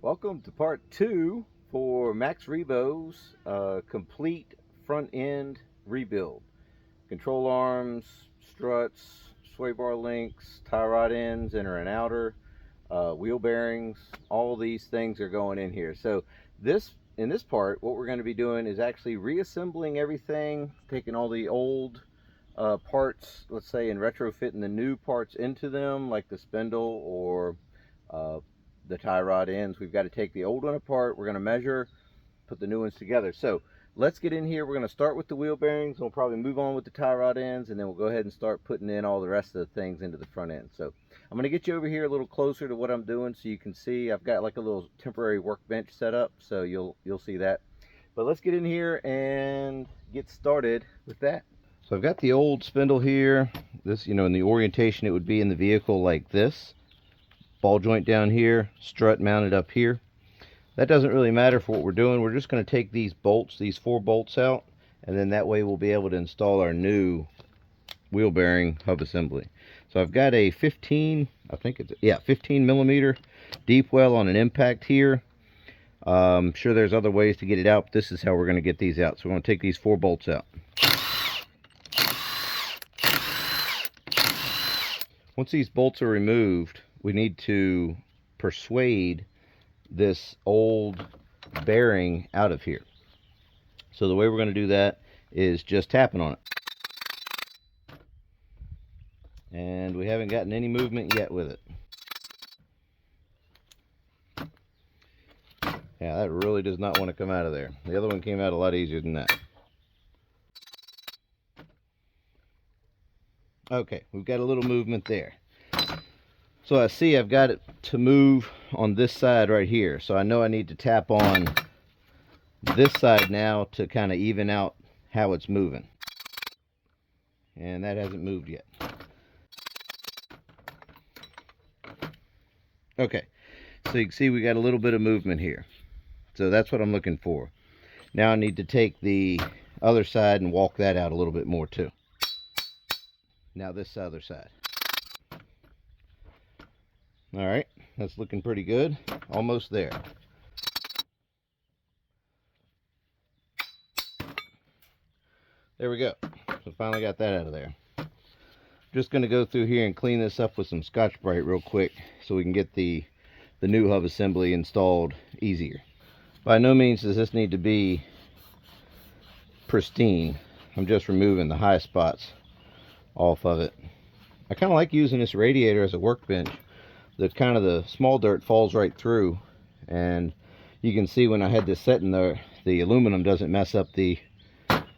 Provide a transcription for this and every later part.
Welcome to part 2 for Max Rebo's complete front end rebuild. Control arms, struts, sway bar links, tie rod ends, inner and outer, wheel bearings, all these things are going in here. So in this part, what we're going to be doing is actually reassembling everything, taking all the old parts, let's say, and retrofitting the new parts into them, like the spindle or uh, the tie rod ends. We've got to take the old one apart. We're going to measure, put the new ones together. So let's get in here. We're going to start with the wheel bearings. We'll probably move on with the tie rod ends, and then we'll go ahead and start putting in all the rest of the things into the front end. So I'm going to get you over here a little closer to what I'm doing so you can see. I've got like a little temporary workbench set up, so you'll see that. But let's get in here and get started with that. So I've got the old spindle here. This, in the orientation it would be in the vehicle like this. Ball joint down here, strut mounted up here. That doesn't really matter for what we're doing. We're just going to take these bolts, these 4 bolts out, and then that way we'll be able to install our new wheel bearing hub assembly. So I've got a 15 millimeter deep well on an impact here. I'm sure there's other ways to get it out, but this is how we're going to get these out. So we're going to take these 4 bolts out. Once these bolts are removed, we need to persuade this old bearing out of here. So the way we're going to do that is just tapping on it. And we haven't gotten any movement yet with it. Yeah, that really does not want to come out of there. The other one came out a lot easier than that. Okay, we've got a little movement there. So I see I've got it to move on this side right here. So I know I need to tap on this side now to kind of even out how it's moving. And that hasn't moved yet. Okay, so you can see we got a little bit of movement here. So that's what I'm looking for. Now I need to take the other side and walk that out a little bit more too. Now this other side. All right, that's looking pretty good. Almost there. There we go. So finally got that out of there. Just going to go through here and clean this up with some Scotch-Brite real quick so we can get the new hub assembly installed easier. By no means does this need to be pristine. I'm just removing the high spots off of it. I kind of like using this radiator as a workbench. The small dirt falls right through, and you can see when I had this set in there, the aluminum doesn't mess up the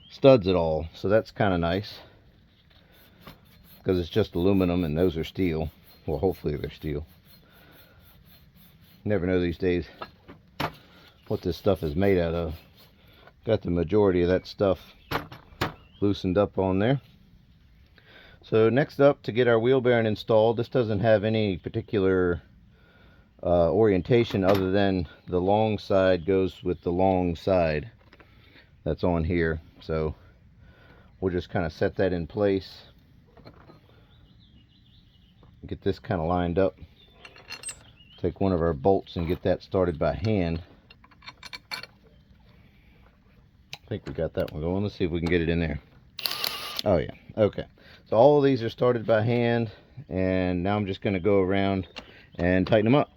studs at all. So that's kind of nice, because it's just aluminum and those are steel. Well, hopefully they're steel. You never know these days what this stuff is made out of. Got the majority of that stuff loosened up on there. So next up, to get our wheel bearing installed, this doesn't have any particular orientation other than the long side goes with the long side that's on here. So we'll just kind of set that in place. Get this kind of lined up. Take one of our bolts and get that started by hand. I think we got that one going. Let's see if we can get it in there. Oh yeah, okay. So all of these are started by hand, and now I'm just going to go around and tighten them up.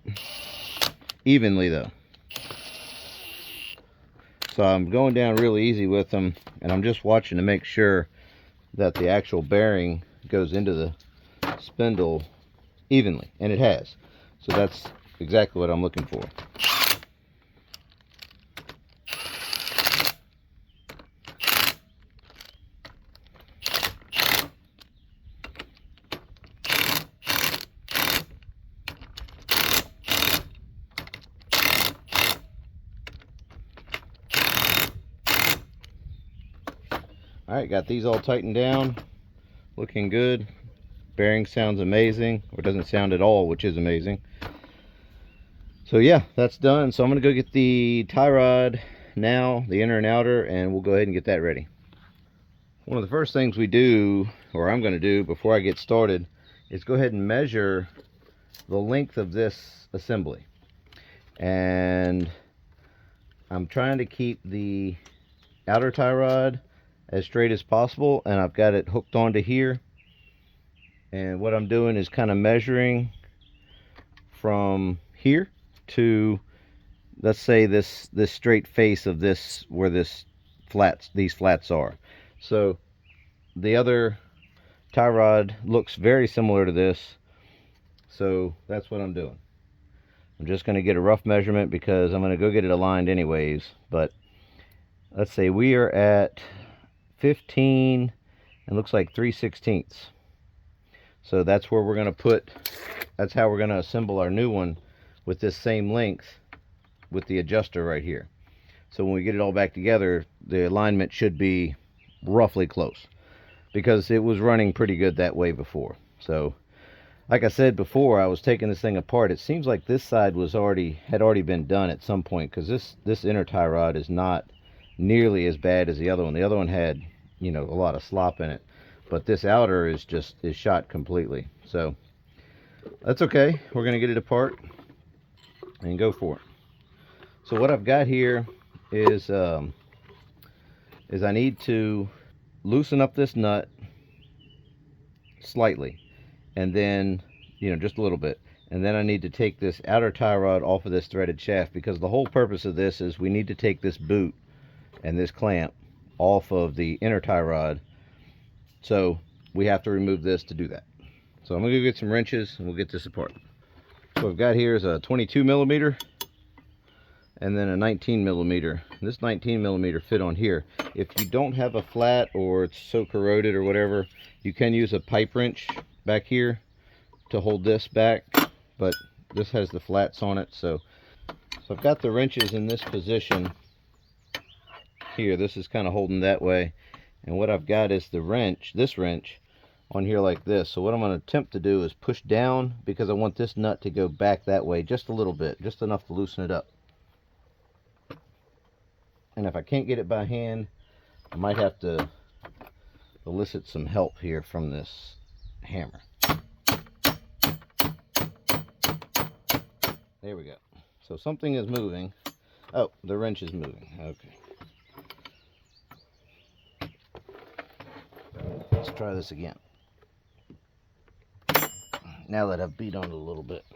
Evenly though. So I'm going down really easy with them, and I'm just watching to make sure that the actual bearing goes into the spindle evenly, and it has. So that's exactly what I'm looking for. Alright, got these all tightened down, looking good. Bearing sounds amazing, or doesn't sound at all, which is amazing. So yeah, that's done. So I'm going to go get the tie rod now, the inner and outer, and we'll go ahead and get that ready. One of the first things we do, or I'm going to do before I get started, is go ahead and measure the length of this assembly. and I'm trying to keep the outer tie rod as straight as possible, and I've got it hooked onto here. And what I'm doing is kind of measuring from here to, let's say, this straight face of this, where these flats are. So the other tie rod looks very similar to this, so that's what I'm doing. I'm just going to get a rough measurement because I'm going to go get it aligned anyways. But let's say we are at 15 and looks like 3/16. So that's where we're going to put, that's how we're going to assemble our new one with this same length with the adjuster right here. So when we get it all back together, the alignment should be roughly close, because it was running pretty good that way before. So like I said before, I was taking this thing apart. It seems like this side had already been done at some point, because this inner tie rod is not nearly as bad as the other one. The other one had, you know, a lot of slop in it, but this outer is shot completely. So that's okay. We're gonna get it apart and go for it. So what I've got here is I need to loosen up this nut slightly, and then, you know, just a little bit, and then I need to take this outer tie rod off of this threaded shaft, because the whole purpose of this is we need to take this boot and this clamp off of the inner tie rod. So we have to remove this to do that. So I'm gonna go get some wrenches and we'll get this apart. So what I've got here is a 22 millimeter and then a 19 millimeter. This 19 millimeter fit on here. If you don't have a flat, or it's so corroded or whatever, you can use a pipe wrench back here to hold this back, but this has the flats on it. So I've got the wrenches in this position here. This is kind of holding that way, and what I've got is the wrench, this wrench on here like this. So what I'm going to attempt to do is push down, because I want this nut to go back that way just a little bit, just enough to loosen it up. And if I can't get it by hand, I might have to elicit some help here from this hammer. There we go. So something is moving. Oh, the wrench is moving. Okay. Let's try this again. Now that I've beat on it a little bit,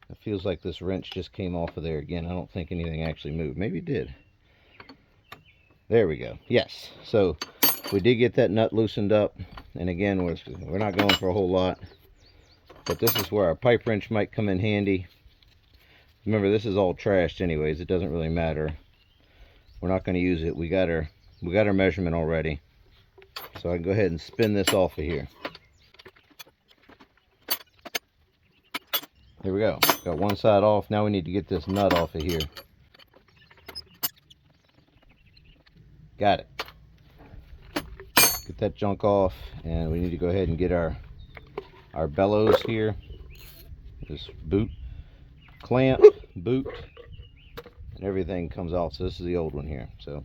it feels like this wrench just came off of there again. I don't think anything actually moved. Maybe it did. There we go. Yes. So we did get that nut loosened up. And again, we're not going for a whole lot, but this is where our pipe wrench might come in handy. Remember, this is all trashed anyways. It doesn't really matter. We're not going to use it. We got our measurement already. So I can go ahead and spin this off of here. There we go. Got one side off. Now we need to get this nut off of here. Got it. Get that junk off, and we need to go ahead and get our bellows here. This boot, clamp, boot, and everything comes off. So this is the old one here. So,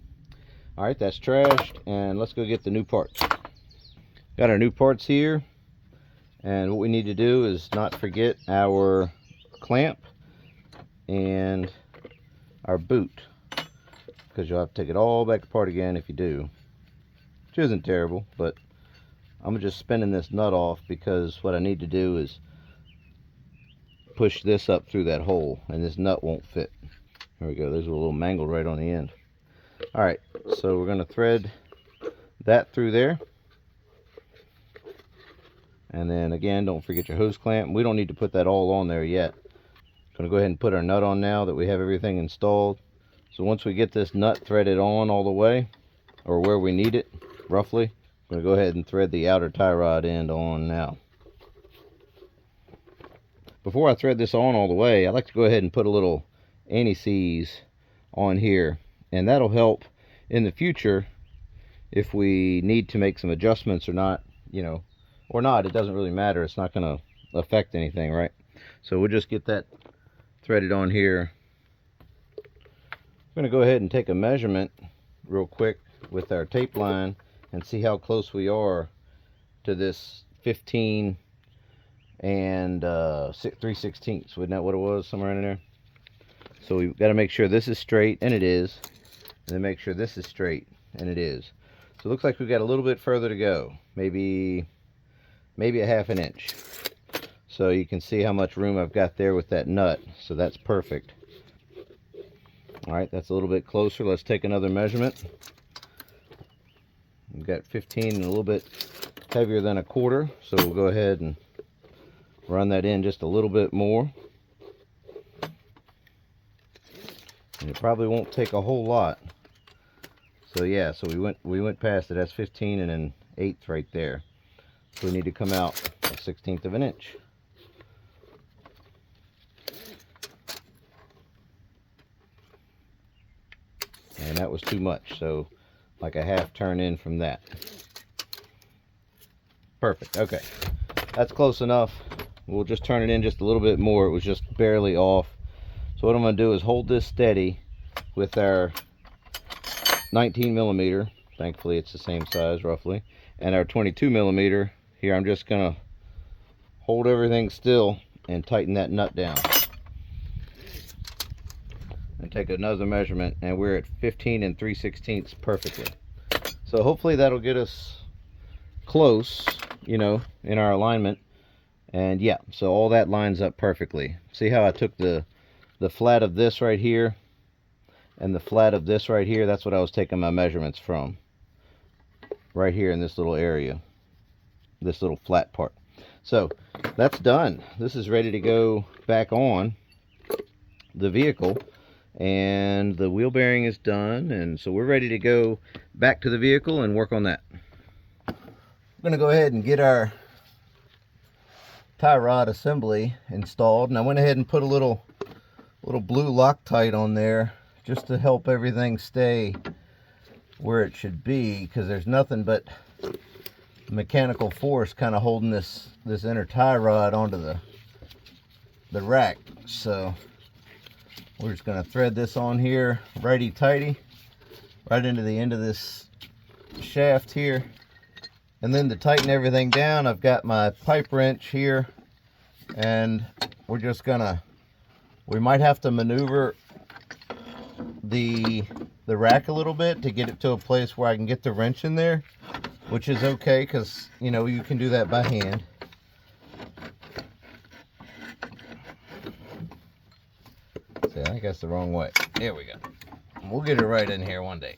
all right, that's trashed, and let's go get the new parts. Got our new parts here, and what we need to do is not forget our clamp and our boot, because you'll have to take it all back apart again if you do, which isn't terrible. But I'm just spinning this nut off, because what I need to do is push this up through that hole, and this nut won't fit. There we go. There's a little mangle right on the end. All right, so we're going to thread that through there, and then again, don't forget your hose clamp. We don't need to put that all on there yet. I'm going to go ahead and put our nut on now that we have everything installed. So once we get this nut threaded on all the way, or where we need it roughly, I'm going to go ahead and thread the outer tie rod end on now. Before I thread this on all the way, I like to go ahead and put a little anti-seize on here, and that'll help in the future if we need to make some adjustments or not, you know, or not. It doesn't really matter. It's not going to affect anything, right? So we'll just get that threaded on here. I'm going to go ahead and take a measurement real quick with our tape line and see how close we are to this 15 and 3/16. Wasn't that what it was? Somewhere in there. So we've got to make sure this is straight, and it is. And then make sure this is straight, and it is. So it looks like we've got a little bit further to go. Maybe a 1/2 inch. So you can see how much room I've got there with that nut. So that's perfect. Alright, that's a little bit closer. Let's take another measurement. We've got 15 and a little bit heavier than 1/4. So we'll go ahead and run that in just a little bit more. And it probably won't take a whole lot. So yeah, so we went past it. That's 15 and 1/8 right there. So we need to come out 1/16 of an inch. And that was too much, so like a 1/2 turn in from that. Perfect. Okay, that's close enough. We'll just turn it in just a little bit more. It was just barely off. So what I'm going to do is hold this steady with our 19 millimeter. Thankfully it's the same size roughly, and our 22 millimeter. Here I'm just going to hold everything still and tighten that nut down. And take another measurement, and we're at 15 and 3/16 perfectly. So hopefully that'll get us close, you know, in our alignment. And yeah, so all that lines up perfectly. See how I took the flat of this right here and the flat of this right here? That's what I was taking my measurements from. Right here in this little area. This little flat part. So that's done. This is ready to go back on the vehicle. And the wheel bearing is done, and so we're ready to go back to the vehicle and work on that. We're going to go ahead and get our tie rod assembly installed, and I went ahead and put a little blue Loctite on there just to help everything stay where it should be, because there's nothing but mechanical force kind of holding this inner tie rod onto the rack. So we're just going to thread this on here righty-tighty right into the end of this shaft here. And then to tighten everything down, I've got my pipe wrench here, and we're just gonna, we might have to maneuver the rack a little bit to get it to a place where I can get the wrench in there, which is okay, because you know you can do that by hand. See, I think that's the wrong way. There we go. We'll get it right in here one day.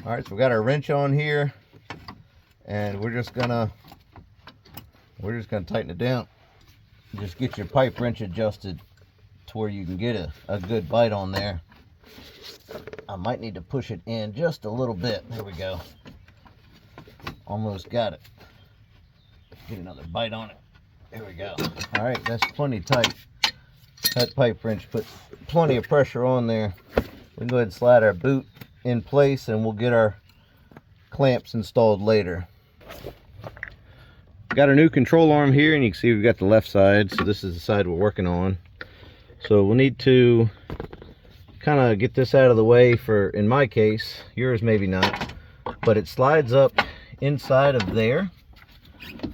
All right, so we got our wrench on here, and we're just gonna tighten it down. Just get your pipe wrench adjusted to where you can get a good bite on there. I might need to push it in just a little bit. There we go. Almost got it. Get another bite on it. There we go. All right, that's plenty tight. That pipe wrench put plenty of pressure on there. We can go ahead and slide our boot in place, and we'll get our clamps installed later. Got our new control arm here, and you can see we've got the left side, so this is the side we're working on. So we'll need to kind of get this out of the way for, in my case, yours maybe not, but it slides up inside of there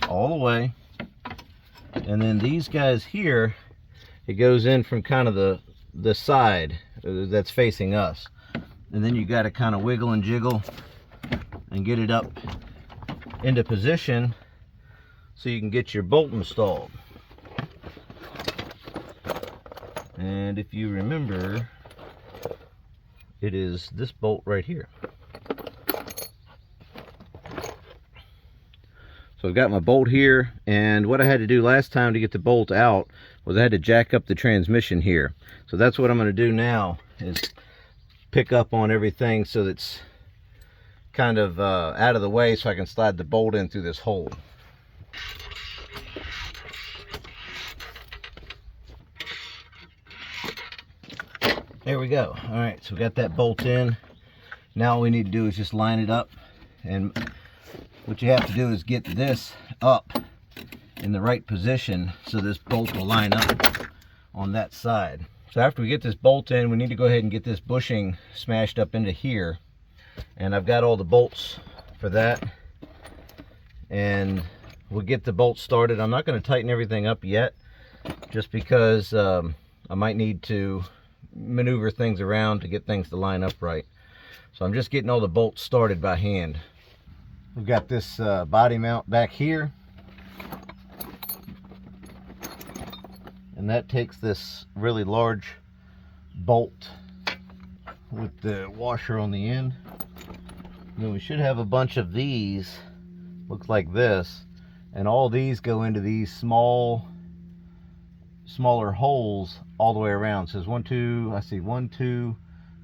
all the way, and then these guys here, it goes in from kind of the side that's facing us, and then you got to kind of wiggle and jiggle and get it up into position so you can get your bolt installed. And if you remember, it is this bolt right here. So I've got my bolt here, and what I had to do last time to get the bolt out was I had to jack up the transmission here. So that's what I'm going to do now, is pick up on everything so that's kind of out of the way, so I can slide the bolt in through this hole. There we go. All right, so we got that bolt in. Now all we need to do is just line it up, and what you have to do is get this up in the right position so this bolt will line up on that side. So after we get this bolt in, we need to go ahead and get this bushing smashed up into here, and I've got all the bolts for that, and we'll get the bolts started. I'm not going to tighten everything up yet, just because I I might need to maneuver things around to get things to line up right. So I'm just getting all the bolts started by hand. We've got this body mount back here, and that takes this really large bolt with the washer on the end. And then we should have a bunch of these, looks like this, and all these go into these smaller holes all the way around. So there's 1, 2, I see 1, 2,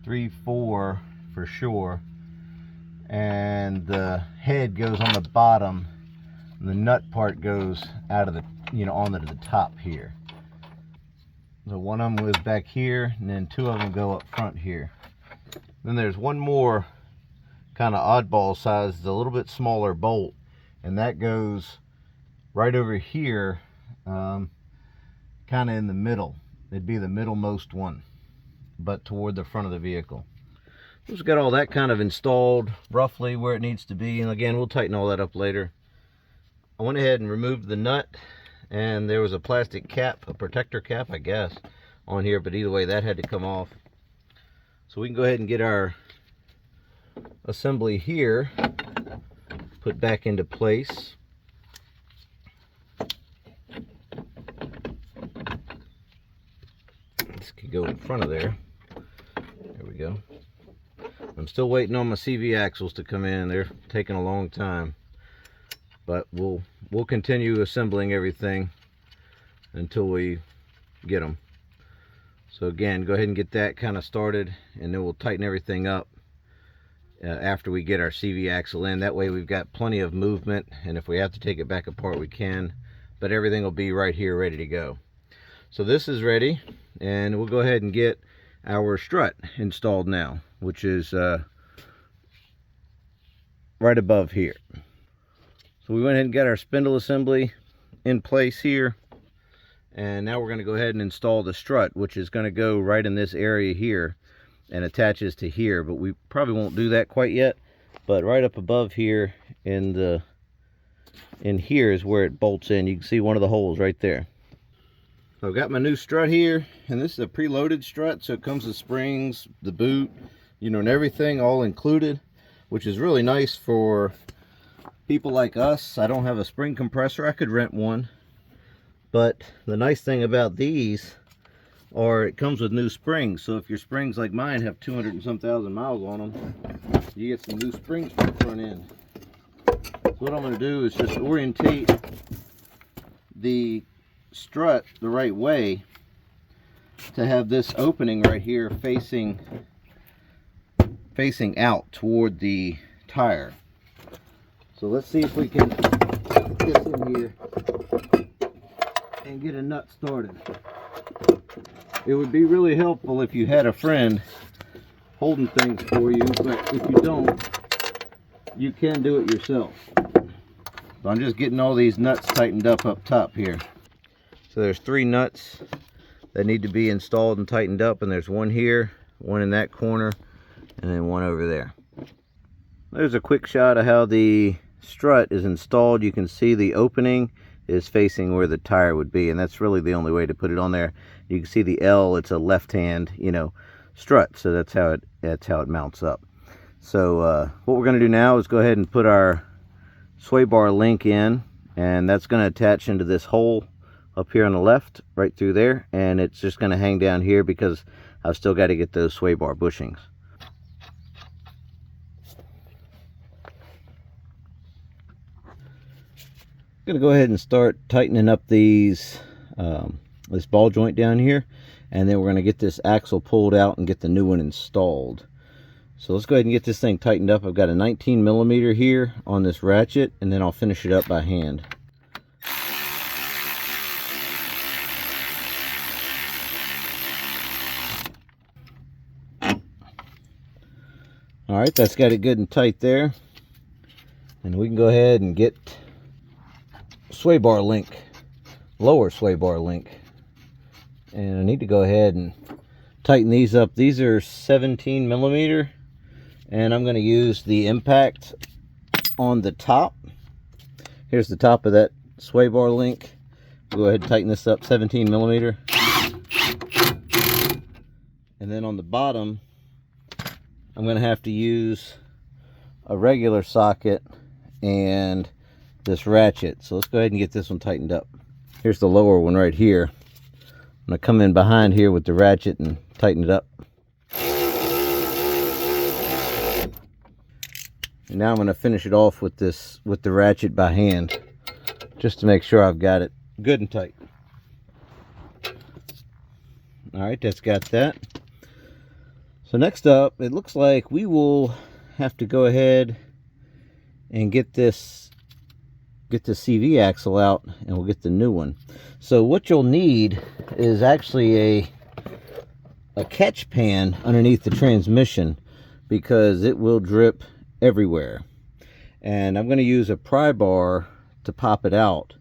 3, 4 for sure, and the head goes on the bottom, and the nut part goes out of the, onto the top here. So one of them goes back here, and then 2 of them go up front here. Then there's one more kind of oddball size, a little bit smaller bolt, and that goes right over here, kind of in the middle. It'd be the middlemost one, but toward the front of the vehicle. We've got all that kind of installed roughly where it needs to be, and again, we'll tighten all that up later. I went ahead and removed the nut, and there was a plastic cap, a protector cap, I guess, on here, but either way, that had to come off. So we can go ahead and get our assembly here put back into place. This could go in front of there. There we go. I'm still waiting on my CV axles to come in. They're taking a long time, but we'll continue assembling everything until we get them. So again, go ahead and get that kind of started, and then we'll tighten everything up after we get our CV axle in. That way we've got plenty of movement, and if we have to take it back apart, we can, but everything will be right here ready to go. So this is ready, and we'll go ahead and get our strut installed now, which is right above here. So we went ahead and got our spindle assembly in place here, and now we're going to go ahead and install the strut, which is going to go right in this area here and attaches to here, but we probably won't do that quite yet. But right up above here in here is where it bolts in. You can see one of the holes right there. So I've got my new strut here, and this is a preloaded strut, so it comes with springs, the boot, and everything all included, which is really nice for people like us. I don't have a spring compressor. I could rent one, but the nice thing about these are it comes with new springs. So if your springs like mine have 200 and some thousand miles on them, you get some new springs for the front end. So what I'm going to do is just orientate the strut the right way to have this opening right here facing out toward the tire. So let's see if we can get this in here and get a nut started. It would be really helpful if you had a friend holding things for you, but if you don't, you can do it yourself. So I'm just getting all these nuts tightened up top here. So there's 3 nuts that need to be installed and tightened up, and there's one here, one in that corner, and then one over there. There's a quick shot of how the strut is installed. You can see the opening is facing where the tire would be, and that's really the only way to put it on there. You can see the L, it's a left-hand, strut, so that's how it mounts up. So what we're going to do now is go ahead and put our sway bar link in, and that's going to attach into this hole up here on the left, right through there, and it's just going to hang down here because I've still got to get those sway bar bushings. I'm going to go ahead and start tightening up these this ball joint down here, and then we're going to get this axle pulled out and get the new one installed. So let's go ahead and get this thing tightened up. I've got a 19 millimeter here on this ratchet, and then I'll finish it up by hand. Alright, that's got it good and tight there. And we can go ahead and get sway bar link, lower sway bar link. And I need to go ahead and tighten these up. These are 17 millimeter, and I'm going to use the impact on the top. Here's the top of that sway bar link. Go ahead and tighten this up, 17 millimeter. And then on the bottom, I'm going to have to use a regular socket and this ratchet. So let's go ahead and get this one tightened up. Here's the lower one right here. I'm going to come in behind here with the ratchet and tighten it up. And now I'm going to finish it off with the ratchet by hand, just to make sure I've got it good and tight. Alright, that's got that. So next up, it looks like we will have to go ahead and get this CV axle out, and we'll get the new one. So what you'll need is actually a catch pan underneath the transmission, because it will drip everywhere. And I'm going to use a pry bar to pop it out,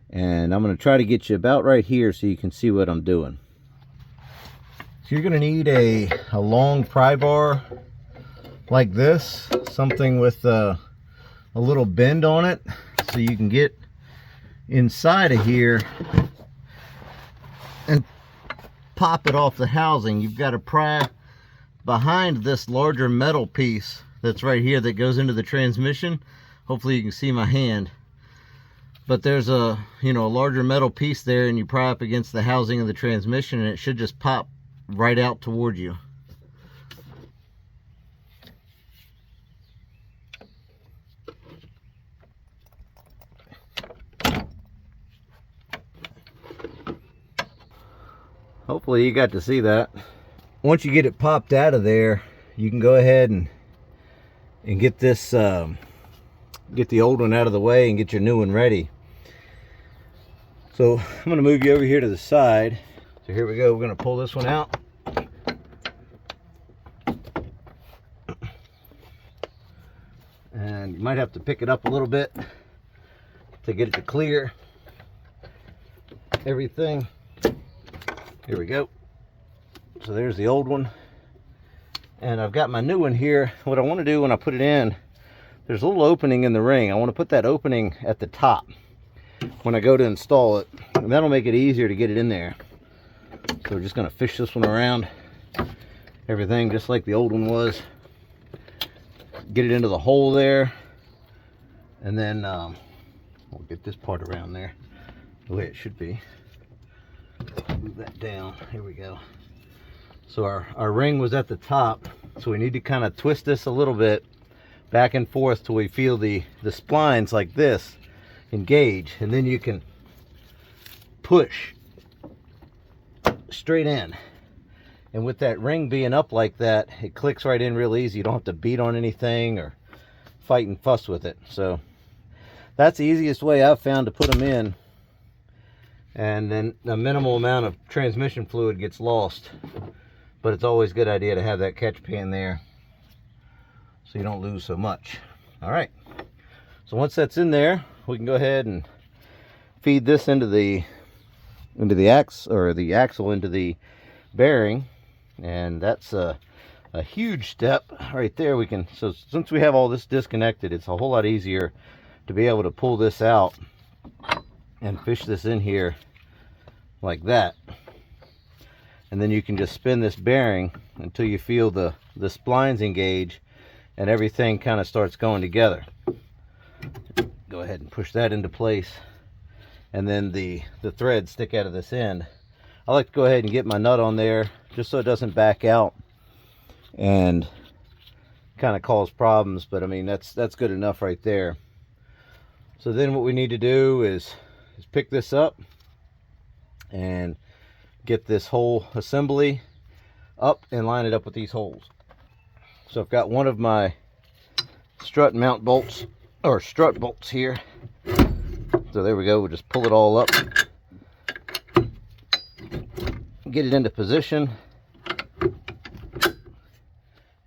and I'm going to try to get you about right here so you can see what I'm doing. So you're going to need a long pry bar like this, something with a little bend on it, so you can get inside of here and pop it off the housing. You've got to pry behind this larger metal piece that's right here that goes into the transmission. Hopefully you can see my hand, but there's a larger metal piece there, and you pry up against the housing of the transmission, and it should just pop right out toward you. Hopefully you got to see that. Once you get it popped out of there, you can go ahead and get this get the old one out of the way and get your new one ready. So I'm going to move you over here to the side. So here we go. We're going to pull this one out. And you might have to pick it up a little bit to get it to clear everything. Here we go. So there's the old one. And I've got my new one here. What I want to do when I put it in, there's a little opening in the ring. I want to put that opening at the top when I go to install it. And that'll make it easier to get it in there. So we're just going to fish this one around. Everything just like the old one was. Get it into the hole there. And then we'll get this part around there the way it should be. Move that down. Here we go. So our ring was at the top, so we need to kind of twist this a little bit back and forth till we feel the splines like this engage, and then you can push straight in. And with that ring being up like that, it clicks right in real easy. You don't have to beat on anything or fight and fuss with it. So that's the easiest way I've found to put them in. And then a minimal amount of transmission fluid gets lost. But it's always a good idea to have that catch pan there so you don't lose so much. All right. So once that's in there, we can go ahead and feed this into the axle into the bearing. And that's a huge step right there. So since we have all this disconnected, it's a whole lot easier to be able to pull this out and fish this in here like that. And then you can just spin this bearing until you feel the splines engage and everything kind of starts going together. Go ahead and push that into place, and then the threads stick out of this end. I like to go ahead and get my nut on there just so it doesn't back out and kind of cause problems, but I mean that's good enough right there. So then what we need to do is pick this up and get this whole assembly up and line it up with these holes. So I've got one of my strut mount bolts, or strut bolts here. So there we go. We'll just pull it all up, get it into position,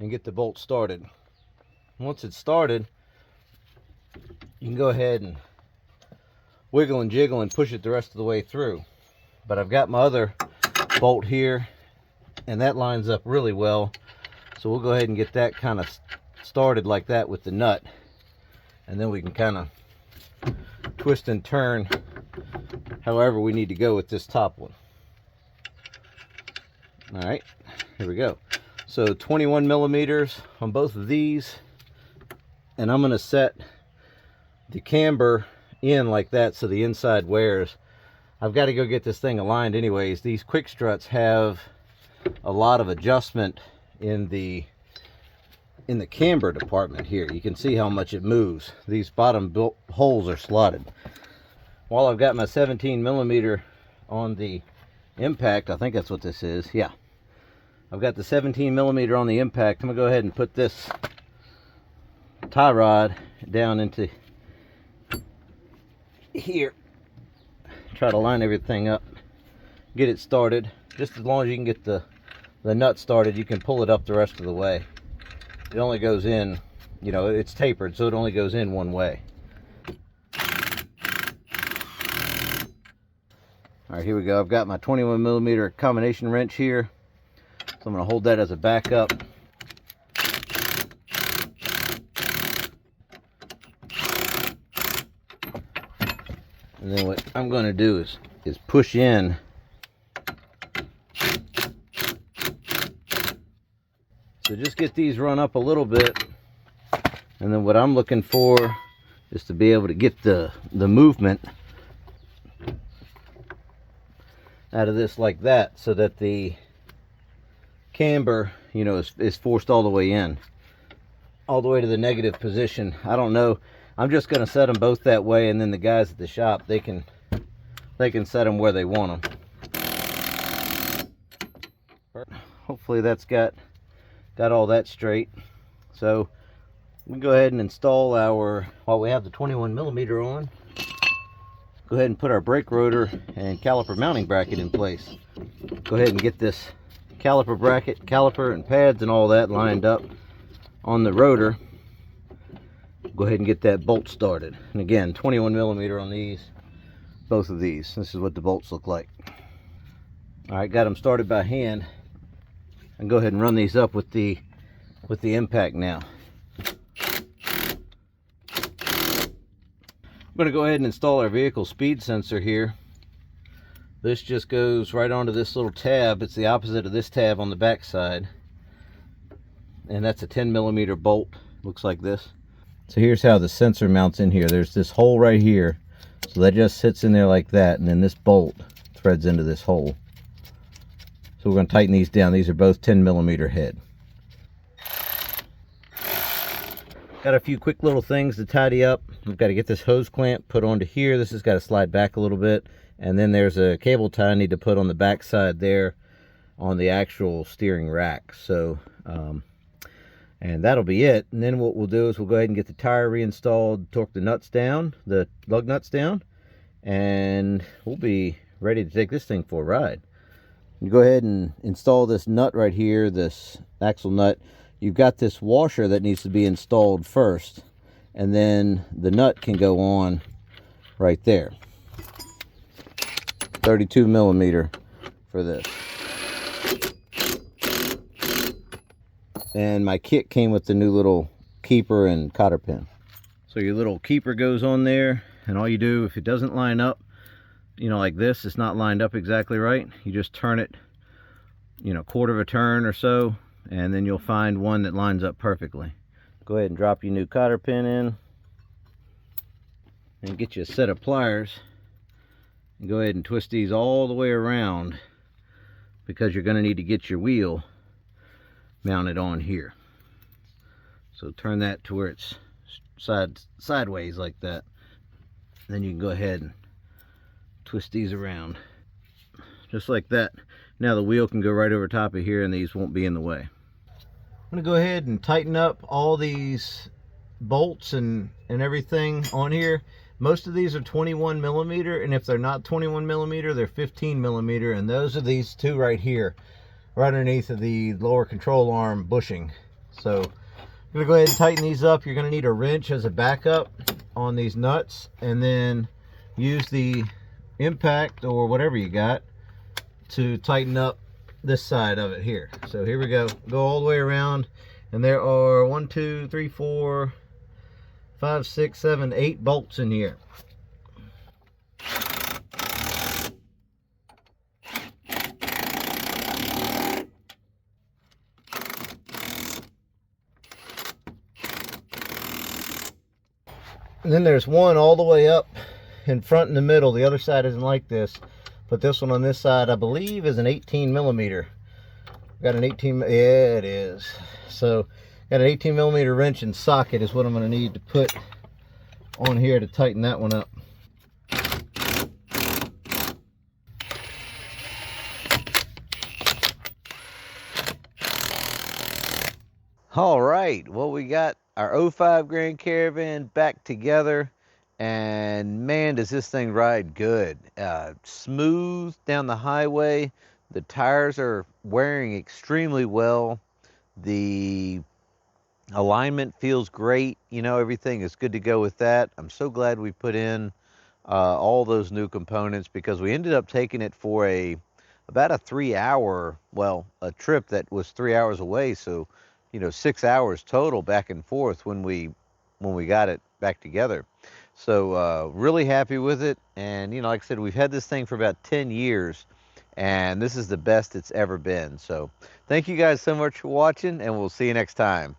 and get the bolt started. Once it's started, you can go ahead and wiggle and jiggle and push it the rest of the way through. But I've got my other bolt here, and that lines up really well. So we'll go ahead and get that kind of started like that with the nut, and then we can kind of twist and turn however we need to go with this top one. All right, Here we go. So 21 millimeters on both of these, and I'm going to set the camber in like that so the inside wears. I've got to go get this thing aligned anyways. These quick struts have a lot of adjustment in the camber department here. You can see how much it moves. These bottom holes are slotted. While I've got my 17 millimeter on the impact, I think that's what this is. Yeah, I've got the 17 millimeter on the impact. I'm gonna go ahead and put this tie rod down into here. Try to line everything up, get it started. Just as long as you can get the nut started, you can pull it up the rest of the way. It only goes in, you know, it's tapered, so it only goes in one way. All right, here we go. I've got my 21 millimeter combination wrench here. So I'm going to hold that as a backup. And then what I'm going to do is push in. So just get these run up a little bit. And then what I'm looking for is to be able to get the movement out of this like that, so that the camber, you know, is forced all the way in, all the way to the negative position. I don't know. I'm just going to set them both that way, and then the guys at the shop, they can set them where they want them. Hopefully that's got all that straight. So we can go ahead and install our, while we have the 21 millimeter on, go ahead and put our brake rotor and caliper mounting bracket in place. Go ahead and get this caliper bracket, caliper and pads and all that lined up on the rotor. Go ahead and get that bolt started. And again, 21 millimeter on these, both of these. This is what the bolts look like. All right, got them started by hand. And go ahead and run these up with the impact now. I'm going to go ahead and install our vehicle speed sensor here. This just goes right onto this little tab. It's the opposite of this tab on the back side. And that's a 10 millimeter bolt. Looks like this. So here's how the sensor mounts in here. There's this hole right here. So that just sits in there like that. And then this bolt threads into this hole. So we're going to tighten these down. These are both 10 millimeter head. Got a few quick little things to tidy up. We've got to get this hose clamp put onto here. This has got to slide back a little bit. And then there's a cable tie I need to put on the back side there on the actual steering rack. So, and that'll be it. And then what we'll do is we'll go ahead and get the tire reinstalled, torque the nuts down, the lug nuts down, and we'll be ready to take this thing for a ride. You go ahead and install this nut right here, this axle nut. You've got this washer that needs to be installed first, and then the nut can go on right there. 32 millimeter for this. And my kit came with the new little keeper and cotter pin. So your little keeper goes on there, and all you do, if it doesn't line up, you know, like this, it's not lined up exactly right, you just turn it, you know, quarter of a turn or so, and then you'll find one that lines up perfectly. Go ahead and drop your new cotter pin in and get you a set of pliers, and go ahead and twist these all the way around, because you're going to need to get your wheel mounted on here. So turn that to where it's sideways like that. Then you can go ahead and twist these around just like that. Now the wheel can go right over top of here, and these won't be in the way. I'm going to go ahead and tighten up all these bolts and everything on here. Most of these are 21 millimeter, and if they're not 21 millimeter, they're 15 millimeter, and those are these two right here, right underneath of the lower control arm bushing. So I'm going to go ahead and tighten these up. You're going to need a wrench as a backup on these nuts, and then use the impact or whatever you got to tighten up this side of it here. So here we go. Go all the way around, and there are 1, 2, 3, 4, 5, 6, 7, 8 bolts in here. And then there's one all the way up in front in the middle. The other side isn't like this, but this one on this side I believe is an 18 millimeter. Got an 18, yeah it is. So got an 18 millimeter wrench and socket is what I'm going to need to put on here to tighten that one up. All right, well, we got our '05 Grand Caravan back together, and man, does this thing ride good. Smooth down the highway. The tires are wearing extremely well. The alignment feels great. You know, everything is good to go with that. I'm so glad we put in all those new components, because we ended up taking it for about a 3 hour, well, a trip that was 3 hours away. So, you know, 6 hours total back and forth when we got it back together. So really happy with it. And, you know, like I said, we've had this thing for about 10 years, and this is the best it's ever been. So thank you guys so much for watching, and we'll see you next time.